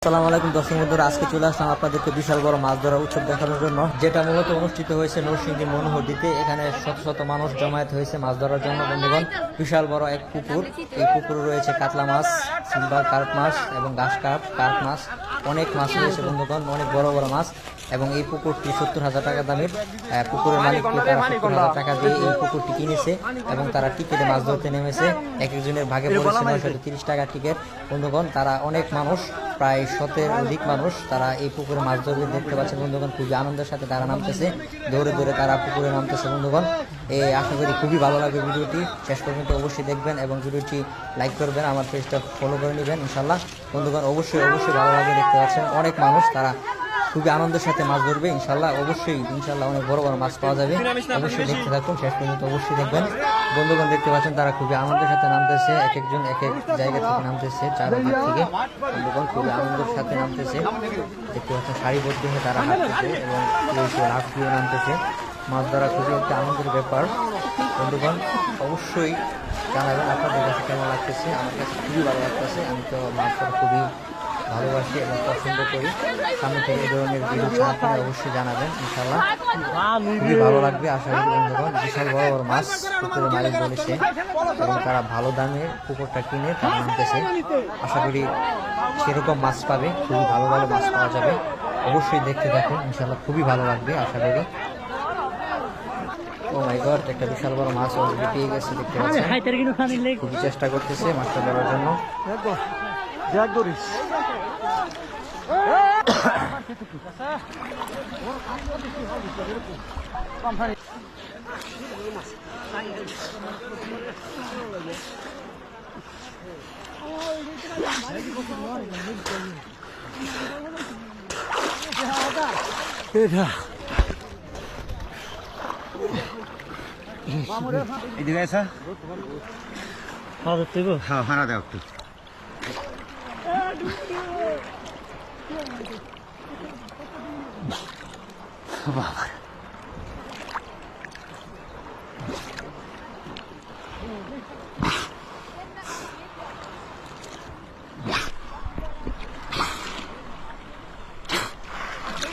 আসসালামু আলাইকুম দর্শক বন্ধুরা, আজকে চলে আসলাম আপনাদেরকে বিশাল বড় মাছ ধরা উৎসব দেখানোর জন্য, যেটা মূলত অনুষ্ঠিত হয়েছে নরসিংদী মনোহরদীতে। এখানে শত শত মানুষ জমায়েত হয়েছে মাছ ধরার জন্য। বন্ধুগণ, বিশাল বড় এক পুকুর। এই পুকুরে রয়েছে কাতলা মাছ, সিলভার কার্প মাছ এবং ঘাস কার্প মাছ। অনেক মাছ রয়েছে বন্ধুগণ, অনেক বড় বড় মাছ। এবং এই পুকুরটি 70,000 টাকা দামের। পুকুরের মালিককে তারা 70,000 টাকা দিয়ে এই পুকুরটি কিনেছে এবং তারা টিকিটে মাছ ধরতে নেমেছে। এক একজনের ভাগে পড়েছে 930 টাকা টিকিট। বন্ধুগণ, তারা অনেক মানুষ, প্রায় 100-এর অধিক মানুষ তারা এই পুকুরে মাছ ধরবে। দেখতে পাচ্ছেন বন্ধুগণ, খুবই আনন্দের সাথে তারা নামতেছে, দৌড়ে দৌড়ে তারা পুকুরে নামতেছে। বন্ধুগণ, আশা করি খুবই ভালো লাগবে ভিডিওটি, শেষ পর্যন্ত অবশ্যই দেখবেন এবং ভিডিওটি লাইক করবেন, আমার পেজটা ফলো করে নেবেন ইনশাল্লাহ। বন্ধুগণ, অবশ্যই ভালো লাগবে। দেখতে পাচ্ছেন অনেক মানুষ, তারা খুবই আনন্দের সাথে মাছ ধরবে ইনশাল্লাহ। ইনশাল্লাহ অনেক বড় বড় মাছ পাওয়া যাবে। অবশ্যই দেখতে থাকুন, শেষ পর্যন্ত অবশ্যই দেখবেন। বন্ধুগণ, দেখতে পাচ্ছেন তারা খুবই আনন্দের সাথে নামতেছে, এক একজন এক এক জায়গা থেকে নামতেছে, চারদিক থেকে। বন্ধুগণ, খুবই আনন্দের সাথে নামতেছে। দেখতে পাচ্ছেন সারিবদ্ধ হয়ে তারা হাঁটতেছে এবং লাফ দিয়ে নামতেছে। মাছ ধরা খুবই একটা আনন্দের ব্যাপার। বন্ধুগণ, অবশ্যই জানাবেন আপনাদের কাছে কেমন লাগতেছে। আমার কাছে খুবই ভালো লাগতেছে। আমি তো মাছ ধরা খুবই ভালোবাসি এবং পছন্দ করি। সামনে থেকে এই ধরনের ভিডিও আপনারা অবশ্যই জানাবেন ইনশাল্লাহ, খুবই ভালো লাগবে আশা করি। বন্ধুগণ, বিশাল বড় বড় মাছ পুকুরের মালিক বলেছে এবং তারা ভালো দামে পুকুরটা কিনে তারা নামতেছে। আশা করি সেরকম মাছ পাবে, খুবই ভালো ভালো মাছ পাওয়া যাবে। অবশ্যই দেখতে থাকুন ইনশাল্লাহ, খুবই ভালো লাগবে আশা করি। ও মাই গড, একটা বিশাল বড় মাছ অলরেডি পেয়ে গেছে। দেখতে পাচ্ছেন খুবই চেষ্টা করতেছে মাছটা ধরার জন্য। এদিকে আসা, হ্যাঁ হারা দেওয়া একটু। বাবা,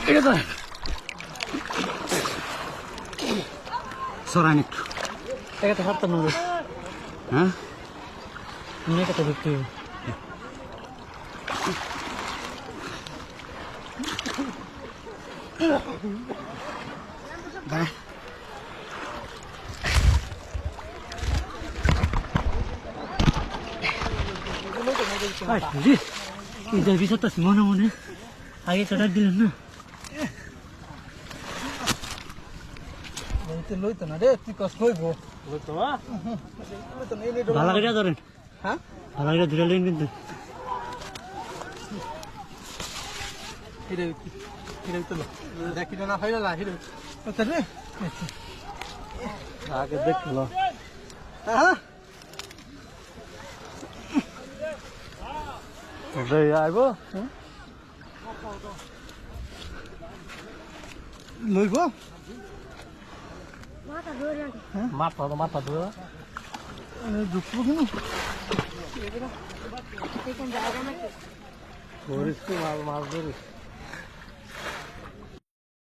এটা তো সরান একটু। এটা হাতটা নড়ে, হ্যাঁ এটা তো দেখতে হবে। মনে মনে আগে কাটার দিলেন না, লইতো না রে, তুই কষ্ট হইব। ভালো করে ধরেন, হ্যাঁ ভালো করে ধরে লেন কিন্তু। আগে দেখলো আইব লইব মাথা ধরে ঢুকবো কেন মাছ ধরিস।